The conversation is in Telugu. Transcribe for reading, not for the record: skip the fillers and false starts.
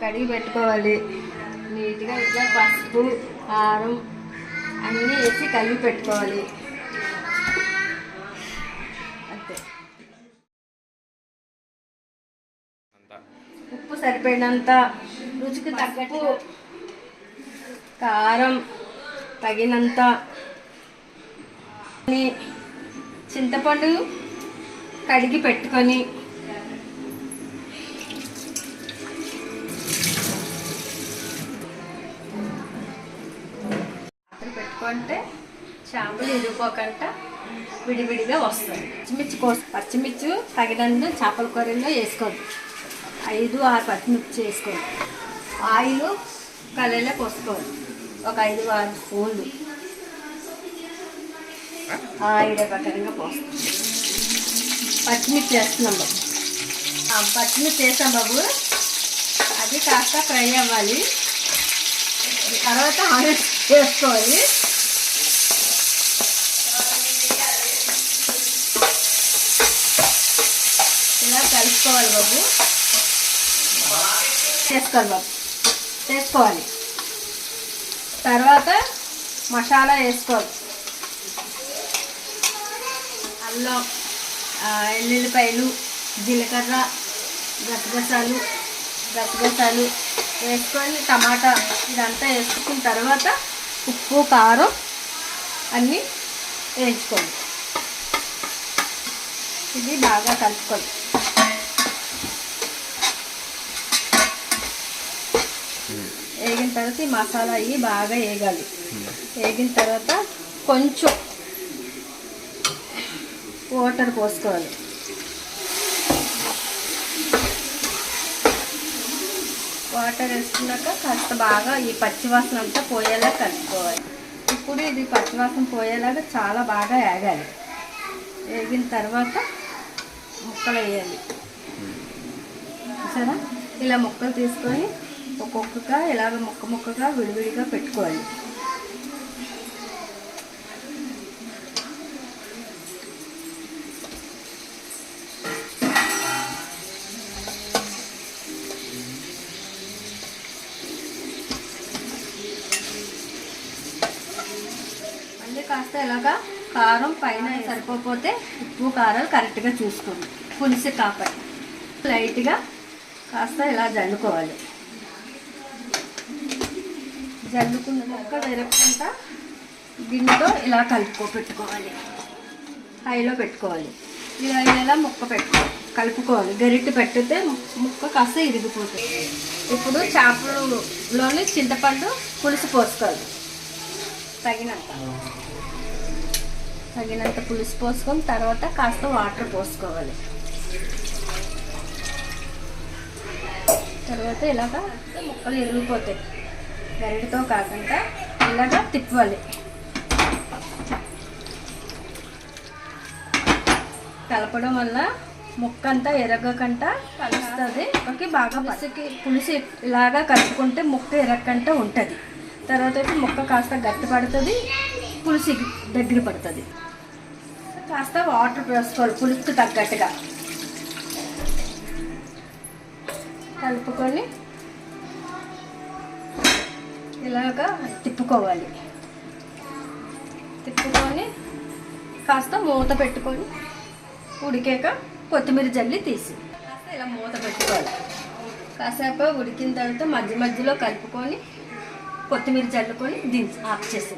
కడిగి పెట్టుకోవాలి. నీట్గా ఇట్లా పసుపు కారం అన్నీ వేసి కలిపి పెట్టుకోవాలి. అంతే. ఉప్పు సరిపడినంత, రుచికి తగ్గట్టు, కారం తగినంత, చింతపండు కడిగి పెట్టుకొని పెట్టుకుంటే చేపలు ఇరిగిపోకుండా విడివిడిగా వస్తాయి. పచ్చిమిర్చి తగినంత చేపల కూరలో వేసుకోండి. 5-6 పచ్చిమిర్చి వేసుకోండి. ఆయిల్ కళాయిలో పోసుకోవాలి. ఒక 5-6 స్పూన్లు ఆయిల్ ప్రకారంగా పోస్తాం. పచ్చిమిర్చి వేస్తున్నాం బాబు. పచ్చిమిర్చి వేసాం బాబు. అది కాస్త ఫ్రై అవ్వాలి. తర్వాత ఆనియన్స్ వేసుకోవాలి. ఇలా కలుపుకోవాలి బాబు. చేసుకోవాలి. తర్వాత మసాలా వేసుకోవాలి. అల్లం, ఎల్లుల్లిపాయలు, జీలకర్ర, గసగసాలు వేసుకొని టమాటా ఇదంతా వేసుకున్న తర్వాత ఉప్పు కారం అన్నీ వేయించుకోండి. ఇది బాగా కలుపుకోండి. వేగిన తర్వాత ఈ మసాలా అవి బాగా వేగాలి. వేగిన తర్వాత కొంచెం వాటర్ పోసుకోవాలి. వాటర్ వేసుకున్నాక కాస్త బాగా ఈ పచ్చివాసన అంతా పోయేలా కలుపుకోవాలి. ఇప్పుడు ఇది పచ్చివాసన పోయేలాగా చాలా బాగా వేగాలి. వేగిన తర్వాత ముక్కలు వేయాలి. సరే, ఇలా ముక్కలు తీసుకొని ఒక్కొక్కగా ఇలాగ ముక్కగా విడివిడిగా పెట్టుకోవాలి. మళ్ళీ కాస్త ఇలాగా కారం పైన సరిపోతే ఉప్పు కారాలు కరెక్ట్గా చూసుకోండి. పులుసు కాపాయి లైట్గా కాస్త ఇలా జల్లుకోవాలి. జల్లుకున్న ముక్క వేరకుండా గిన్నెతో ఇలా పెట్టుకోవాలి. హైలో పెట్టుకోవాలి. ఇలా కలుపుకోవాలి. గరిటె పెట్టితే ముక్క కాస్త ఇరిగిపోతుంది. ఇప్పుడు చేపలలోని చింతపండు పులుసు పోసుకోవాలి. తగినంత పులుసు పోసుకొని తర్వాత కాస్త వాటర్ పోసుకోవాలి. తర్వాత ఇలాగా ముక్కలు ఇరిగిపోతాయి. గరిటతో కాకుండా ఇలాగా తిప్పాలి. కలపడం వల్ల ముక్క అంతా ఎరగకుండా కలుస్తుంది. బాగా పులుసు ఇలాగా కలుపుకుంటే ముక్క ఎరగకుండా ఉంటుంది. తర్వాత ముక్క కాస్త గట్టి పడుతుంది, పులుసు దగ్గర పడుతుంది. కాస్త వాటర్ పోసుకోవాలి పులుసుకు తగ్గట్టుగా. కలుపుకొని ఇలాగా తిప్పుకొని కాస్త మూత పెట్టుకొని ఉడికాక కొత్తిమీర జల్లి తీసి కాస్త ఇలా మూత పెట్టుకోవాలి. కాసేపు ఉడికిన తర్వాత మధ్యలో కలుపుకొని కొత్తిమీర జల్లుకొని ఆఫ్ చేసి